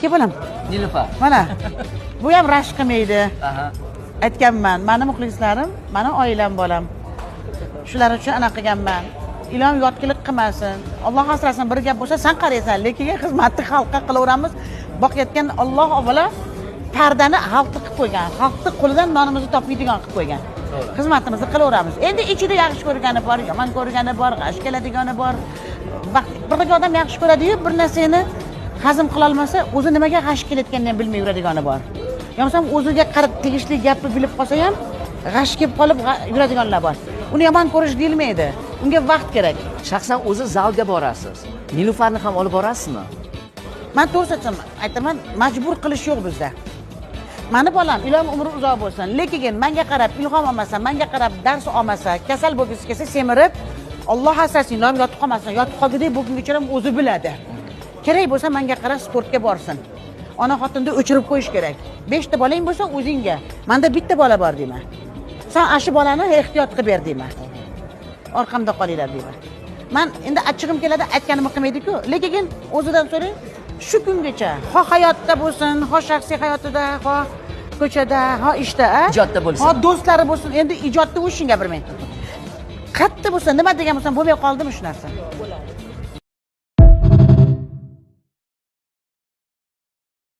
Kebalam. Nilufar. Mana. Bu ham rashk qilmaydi. Aha. Aytganman, meni muxlislarim, meni oilam bolam. Shular uchun anaqa qilganman. Ilom yotkilik qilmasin. Alloh asrasin, bir gap bo'lsa, sen qaraysan, lekin xizmatni xalqqa qilaveramiz. Boqayotgan Alloh avvalo pardani xalqni qilib qo'ygan. Xalqni qo'lidan nonimizni topmaydigan qilib qo'ygan. Xizmatimizni qilaveramiz. Endi ichida yaxshi ko'rgani bor, yomon ko'rgani bor, g'ash keladigani bor. Bir odam yaxshi ko'radi-yu, bir narsani hazm qila olmasa, o'zi nimaga g'ash kelayotganini ham bilmay yuradigani bor. Yo'qsa o'ziga qarab tegishli gapni bilib qolsa ham g'ash kelib qolib yuradiganlar bor. Uni yomon ko'rish deyilmaydi. Unga vaqt kerak. Shaxsan o'zi zalga borasiz. Nilufarni ham olib borasizmi? Men to'g'risini aytaman, majbur qilish yo'q bizda. Mani bolam ilom umri uzoq bo'lsin, lekin menga qarab ilhom olmasa, menga qarab dars olmasa, kasal bo'lgisi kelsa semirib, Alloh asrasin, ilom yotib qolmasin, yotib qolgidek bugungacha ham o'zi biladi. Kerak bo'lsa menga qarab sportga borsin. Ona xotinni o'chirib qo'yish kerak. 5 ta bolang bo'lsa o'zingga. Menda bitta bola bor deyman. Sen ashi bolani ehtiyot qilib ber deyman. Orqamda qolinglar deyman. Men endi achchig'im keladi, aytganimni qilmaydi-ku, lekin o'zidan so'rang, shu kungacha, ho hayotda bo'lsin, ho shaxsiy hayotida, ho ko'chada, ho ishda, Ijodda bo'lsin. ho do'stlari bo'lsin, endi ijodda o'shing gapirmang. Qatta bo'lsa, nima degan bo'lsam bo'lmay qoldimi shu narsa?